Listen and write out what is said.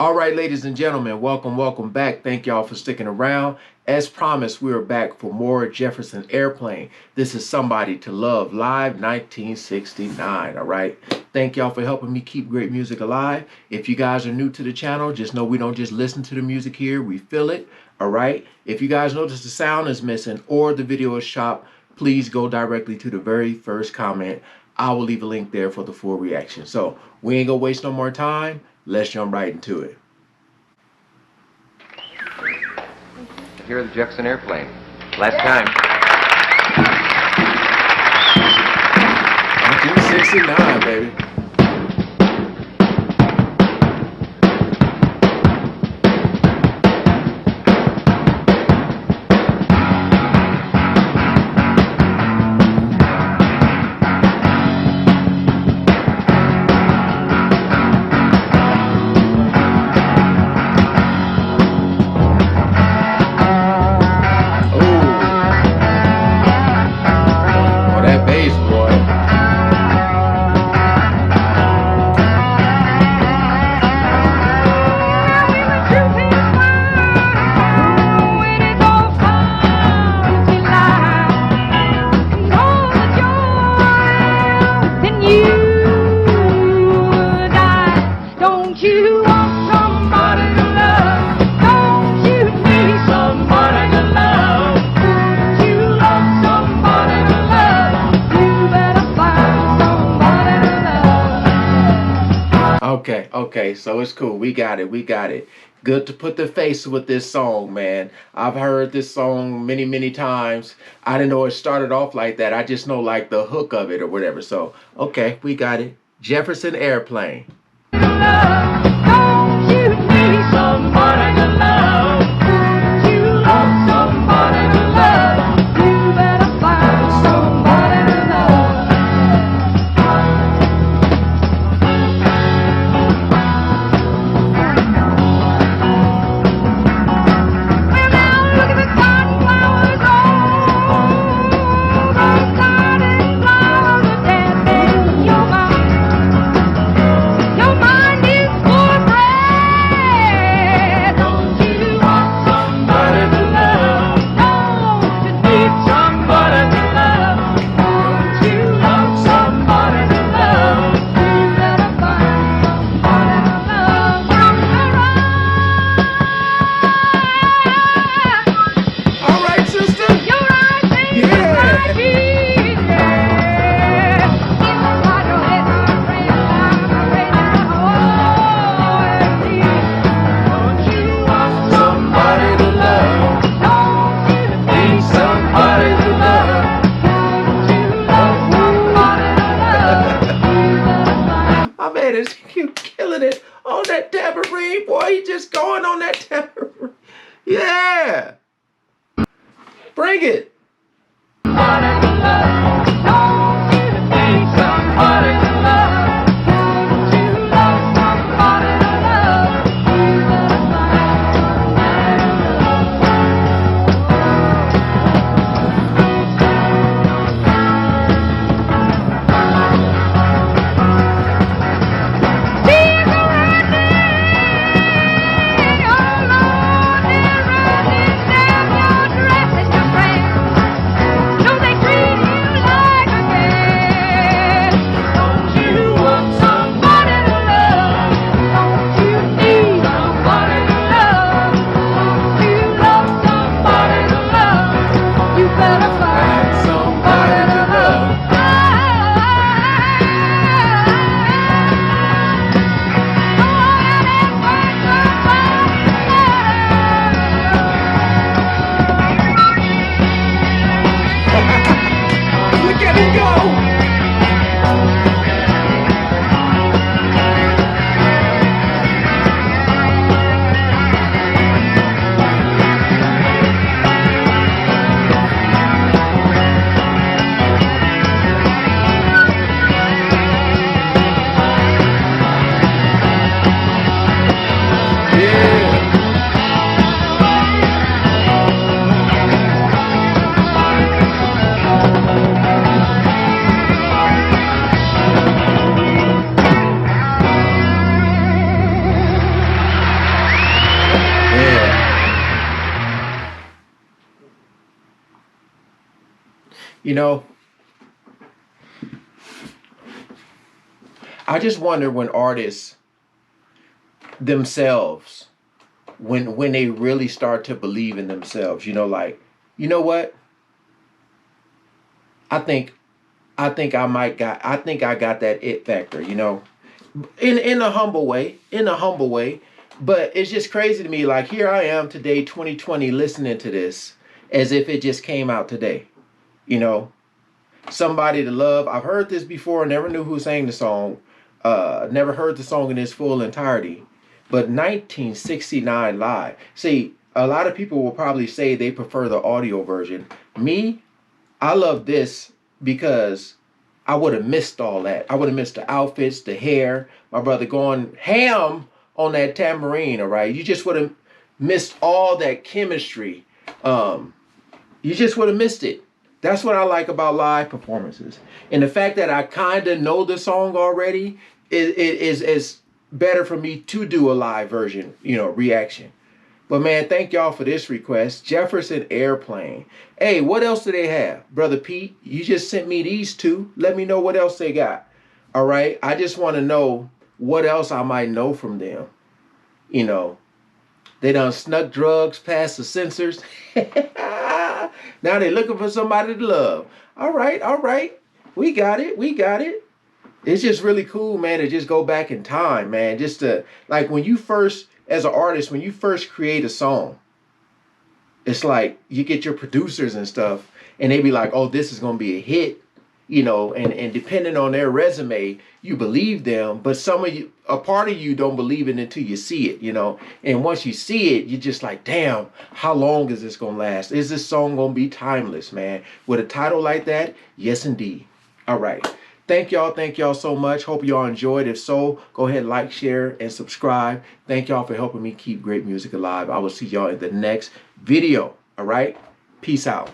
All right, ladies and gentlemen, welcome back. Thank y'all for sticking around. As promised, we are back for more Jefferson Airplane. This is Somebody to Love Live 1969, all right? Thank y'all for helping me keep great music alive. If you guys are new to the channel, just know we don't just listen to the music here, we feel it, all right? If you guys notice the sound is missing or the video is chopped, please go directly to the very first comment. I will leave a link there for the full reaction. So we ain't gonna waste no more time. Let's jump right into it. Here the Jefferson Airplane. Last time. 1969, baby. Okay, so it's cool. We got it. Good to put the face with this song, man. I've heard this song many times. I didn't know it started off like that. I just know like the hook of it or whatever. So, okay, we got it. Jefferson Airplane. Don't you need somebody to love? Don't you love somebody to love? You better find somebody to love. Well, now look at the sunflowers, all those garden flowers are dead in your mind. Your mind is full of bread. Don't you want somebody to love? Don't you need somebody to love? Don't you love somebody to love? You better find somebody to love. All right, sister. Your eyes ain't Yeah. like easy. Inside your head, I'm afraid don't you want somebody to love? Don't you need somebody to love? Don't you love somebody to love? My man is killing it on that tambourine, boy. He just going on that tambourine. Yeah. Bring it. Somebody to love. Don't you need somebody to love? Don't you love somebody to love? You better find Look at it go. You know, I just wonder when artists themselves, when they really start to believe in themselves, you know, like, you know what? I think I think I got that it factor, you know. In a humble way, in a humble way. But it's just crazy to me. Like here I am today, 2020, listening to this as if it just came out today. You know, somebody to love. I've heard this before. Never knew who sang the song. Never heard the song in its full entirety. But 1969 live. See, a lot of people will probably say they prefer the audio version. Me, I love this because I would have missed all that. I would have missed the outfits, the hair, my brother going ham on that tambourine, all right? You just would have missed all that chemistry. You just would have missed it. That's what I like about live performances. And the fact that I kind of know the song already is better for me to do a live version, you know, reaction. But man, thank y'all for this request. Jefferson Airplane. Hey, what else do they have? Brother Pete, you just sent me these two. Let me know what else they got. All right? I just want to know what else I might know from them. You know, they done snuck drugs past the censors. Now they looking for somebody to love. All right, all right. We got it. We got it. It's just really cool, man, to just go back in time, man. Just to, like, when you first, as an artist, when you first create a song, it's like you get your producers and stuff, and they be like, oh, this is going to be a hit, you know, and depending on their resume, you believe them, but some of you, a part of you don't believe it until you see it, you know, and once you see it, you're just like, damn, how long is this going to last? Is this song going to be timeless, man? With a title like that? Yes, indeed. All right. Thank y'all so much. Hope y'all enjoyed. If so, go ahead, like, share, and subscribe. Thank y'all for helping me keep great music alive. I will see y'all in the next video. All right? Peace out.